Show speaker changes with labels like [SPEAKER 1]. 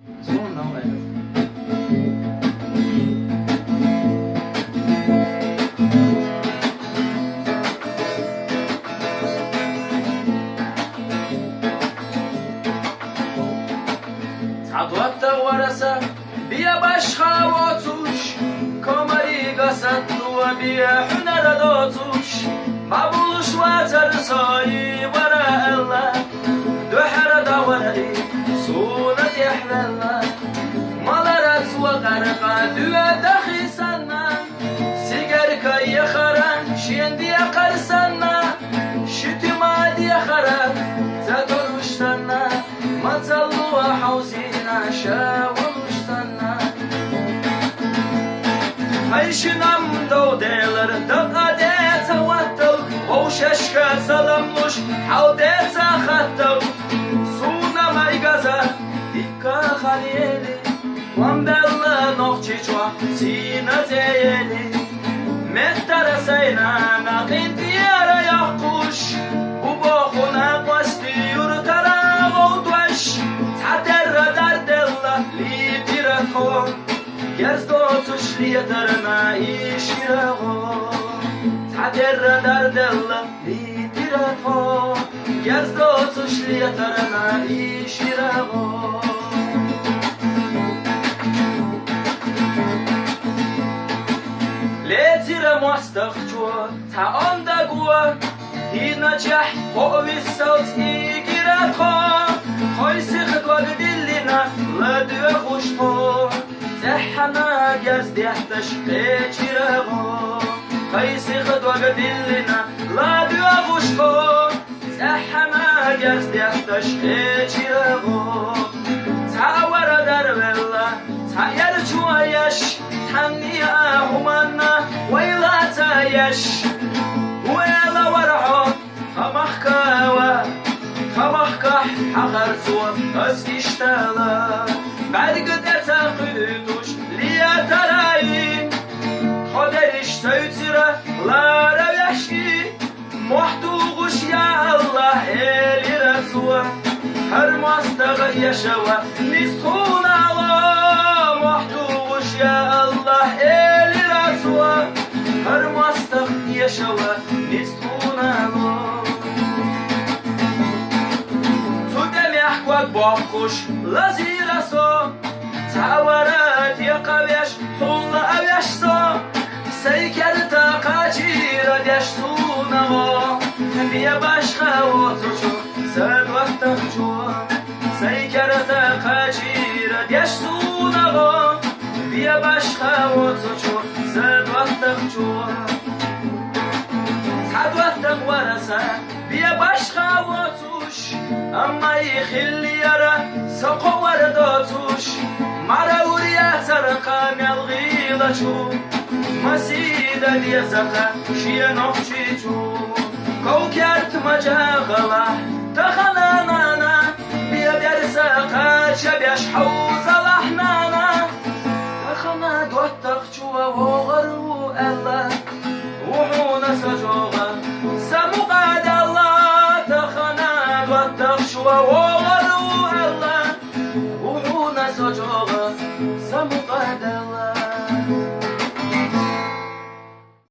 [SPEAKER 1] Sonra olay. Adwatta varasa biya başka otuş Komari gasatlu biya hünere dotuş Babuluş vatar sayı vara Allah Döhere da varayı sunet yahlalla Malarat ve garqa düve dahi sanna Sigar kay yakharan şendi yakar sanna Şütüma diyakhara zadoruş sanna Matallu ve havzina şavuluş sanna Hayşinam doğdeler daqade tavattal O şaşka salamluş havde sahattal Suna maygaza dikka haliyeli Vambella nohçiçwa sina zeyeli Mehtara sayna naqin diyara yahkuş Bu boğuna qasti yurtara gavdwaş Taderra dardella li dirako Gezdotuş li yadarna işirago Taderra dardella li dirako Gezdotuş li yadarna işirago ليتر مستخجوا تعند قوة هي نجح فوق الصوت يجرتها خايسي خدوة بدلنا لا دوخشتو زحنا جاز ديحتش قيتشيرغو خايسي خدوة بدلنا لا دوخشتو زحنا جاز ديحتش قيتشيرغو تعور دربلا تعير شويش تحني أهمنا ويلا تايش ويلا ورعو خمخكا حقر سوى أسكشتالا بعد قد أتاقيدوش ليا تراي خدرش سيطرة لا رويشكي محدوغش يا الله إلي رسوى هر مستغل يشوى نسخون الله محدوغش يا الله إلي رسوى هر مستغل يشوى نسخون الله تودم يحكوك بوكوش لزيرا سو تعورات يقويش طول أويش سو سيكرتا قاجير ديش سونغو بيا باشخا وطوشو زاد وقتك جوا سيكرتا قاجير ديش سونغو بيا باشخا وطوشو زاد وقتك جوا زاد وقتك ورسا بيا باشخا وطوش أما يخلي يرى سقو وردوتوش مرا وريا ترقام يلغيلا شو مسيدة دي زقا شيا نوحشي شو كوكرت مجاغلا